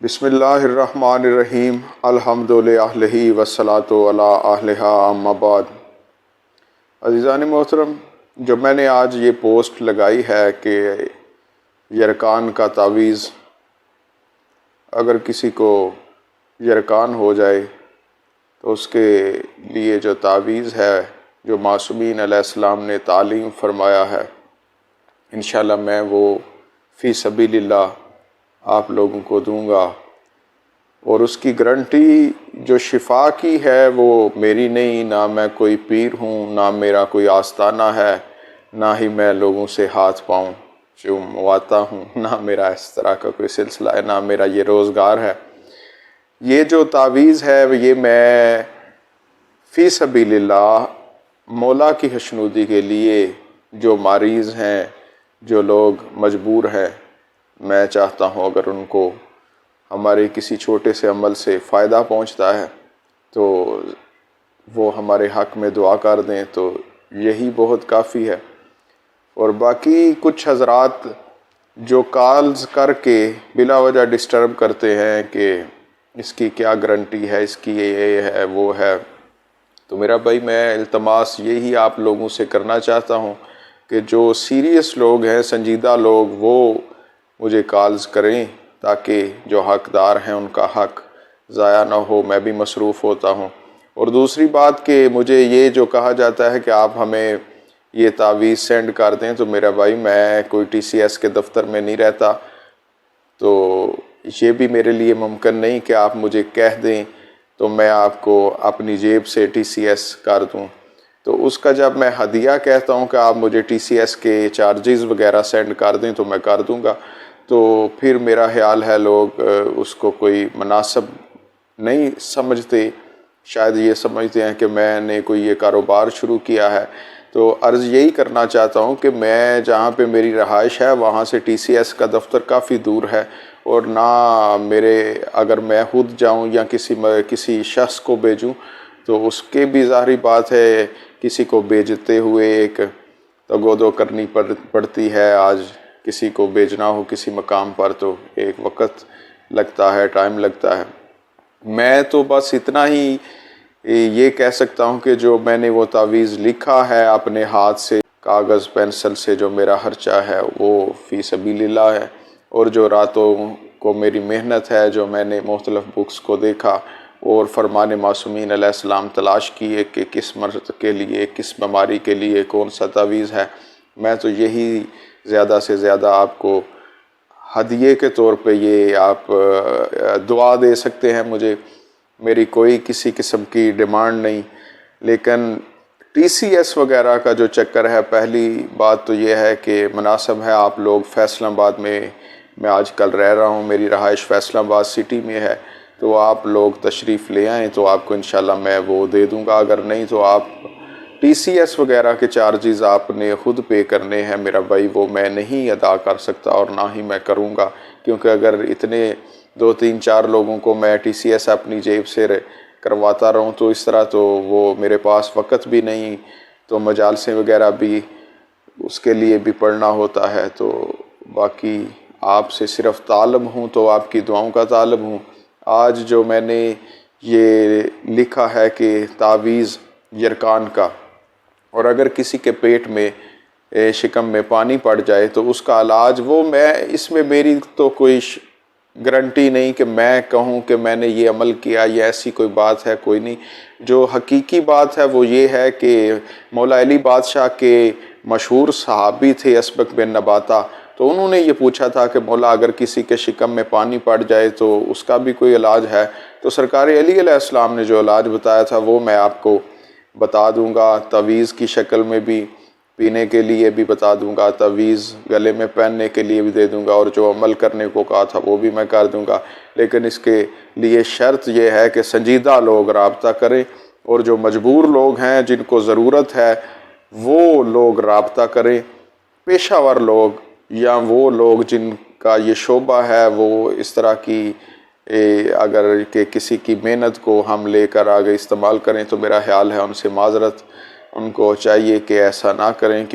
بسم اللہ الرحمن الرحیم الحمد للہ والصلاۃ علی اہلہا اما بعد۔ عزیزان محترم، جو میں نے آج یہ پوسٹ لگائی ہے کہ یرکان کا تعویذ، اگر کسی کو یرکان ہو جائے تو اس کے لیے جو تعویذ ہے، جو معصومین علیہ السلام نے تعلیم فرمایا ہے، انشاءاللہ میں وہ فی سبیل اللہ آپ لوگوں کو دوں گا، اور اس کی گارنٹی جو شفا کی ہے وہ میری نہیں، نہ میں کوئی پیر ہوں، نہ میرا کوئی آستانہ ہے، نہ ہی میں لوگوں سے ہاتھ پاؤں چمواتا ہوں، نہ میرا اس طرح کا کوئی سلسلہ ہے، نہ میرا یہ روزگار ہے۔ یہ جو تعویذ ہے یہ میں فی سبیل اللہ مولا کی خوشنودی کے لیے، جو مریض ہیں، جو لوگ مجبور ہیں، میں چاہتا ہوں اگر ان کو ہمارے کسی چھوٹے سے عمل سے فائدہ پہنچتا ہے تو وہ ہمارے حق میں دعا کر دیں، تو یہی بہت کافی ہے۔ اور باقی کچھ حضرات جو کالز کر کے بلا وجہ ڈسٹرب کرتے ہیں کہ اس کی کیا گارنٹی ہے، اس کی یہ ہے وہ ہے، تو میرا بھائی میں التماس یہی آپ لوگوں سے کرنا چاہتا ہوں کہ جو سیریس لوگ ہیں، سنجیدہ لوگ، وہ مجھے کالز کریں تاکہ جو حقدار ہیں ان کا حق ضائع نہ ہو، میں بھی مصروف ہوتا ہوں۔ اور دوسری بات کہ مجھے یہ جو کہا جاتا ہے کہ آپ ہمیں یہ تعویذ سینڈ کر دیں، تو میرا بھائی میں کوئی ٹی سی ایس کے دفتر میں نہیں رہتا، تو یہ بھی میرے لیے ممکن نہیں کہ آپ مجھے کہہ دیں تو میں آپ کو اپنی جیب سے ٹی سی ایس کر دوں۔ تو اس کا جب میں ہدیہ کہتا ہوں کہ آپ مجھے ٹی سی ایس کے چارجز وغیرہ سینڈ کر دیں تو میں کر دوں گا، تو پھر میرا خیال ہے لوگ اس کو کوئی مناسب نہیں سمجھتے، شاید یہ سمجھتے ہیں کہ میں نے کوئی یہ کاروبار شروع کیا ہے۔ تو عرض یہی کرنا چاہتا ہوں کہ میں جہاں پہ میری رہائش ہے وہاں سے ٹی سی ایس کا دفتر کافی دور ہے، اور نہ میرے اگر میں خود جاؤں یا کسی شخص کو بھیجوں تو اس کے بھی ظاہری بات ہے، کسی کو بھیجتے ہوئے ایک تگودو کرنی پڑتی ہے۔ آج کسی کو بھیجنا ہو کسی مقام پر تو ایک وقت لگتا ہے، ٹائم لگتا ہے۔ میں تو بس اتنا ہی یہ کہہ سکتا ہوں کہ جو میں نے وہ تعویذ لکھا ہے اپنے ہاتھ سے، کاغذ پینسل سے، جو میرا خرچہ ہے وہ فی سبیل اللہ ہے، اور جو راتوں کو میری محنت ہے، جو میں نے مختلف بکس کو دیکھا اور فرمان معصومین علیہ السلام تلاش کیے کہ کس مرض کے لیے، کس بیماری کے لیے کون سا تعویذ ہے، میں تو یہی زیادہ سے زیادہ آپ کو ہدیے کے طور پہ یہ آپ دعا دے سکتے ہیں مجھے، میری کوئی کسی قسم کی ڈیمانڈ نہیں۔ لیکن ٹی سی ایس وغیرہ کا جو چکر ہے، پہلی بات تو یہ ہے کہ مناسب ہے آپ لوگ فیصل آباد میں آج کل رہ رہا ہوں، میری رہائش فیصل آباد سٹی میں ہے، تو آپ لوگ تشریف لے آئیں تو آپ کو انشاءاللہ میں وہ دے دوں گا، اگر نہیں تو آپ ٹی سی ایس وغیرہ کے چارجز آپ نے خود پے کرنے ہیں میرا بھائی، وہ میں نہیں ادا کر سکتا اور نہ ہی میں کروں گا، کیونکہ اگر اتنے 2-3-4 لوگوں کو میں ٹی سی ایس اپنی جیب سے کرواتا رہوں تو اس طرح تو وہ میرے پاس وقت بھی نہیں، تو مجالسیں وغیرہ بھی اس کے لیے بھی پڑھنا ہوتا ہے۔ تو باقی آپ سے صرف طالب ہوں تو آپ کی دعاؤں کا طالب ہوں۔ آج جو میں نے یہ لکھا ہے کہ تعویذ یرکان کا، اور اگر کسی کے پیٹ میں شکم میں پانی پڑ جائے تو اس کا علاج، وہ میں اس میں میری تو کوئی گارنٹی نہیں کہ میں کہوں کہ میں نے یہ عمل کیا، یہ ایسی کوئی بات ہے کوئی نہیں۔ جو حقیقی بات ہے وہ یہ ہے کہ مولا علی بادشاہ کے مشہور صحابی تھے اسبق بن نباتہ، تو انہوں نے یہ پوچھا تھا کہ مولا اگر کسی کے شکم میں پانی پڑ جائے تو اس کا بھی کوئی علاج ہے؟ تو سرکار علی علیہ السلام نے جو علاج بتایا تھا وہ میں آپ کو بتا دوں گا، تعویذ کی شکل میں بھی، پینے کے لیے بھی بتا دوں گا، تعویذ گلے میں پہننے کے لیے بھی دے دوں گا، اور جو عمل کرنے کو کہا تھا وہ بھی میں کر دوں گا۔ لیکن اس کے لیے شرط یہ ہے کہ سنجیدہ لوگ رابطہ کریں، اور جو مجبور لوگ ہیں جن کو ضرورت ہے وہ لوگ رابطہ کریں، پیشہ ور لوگ یا وہ لوگ جن کا یہ شعبہ ہے وہ اس طرح کی اگر کہ کسی کی محنت کو ہم لے کر آگے استعمال کریں تو میرا خیال ہے ان سے معذرت، ان کو چاہیے کہ ایسا نہ کریں کہ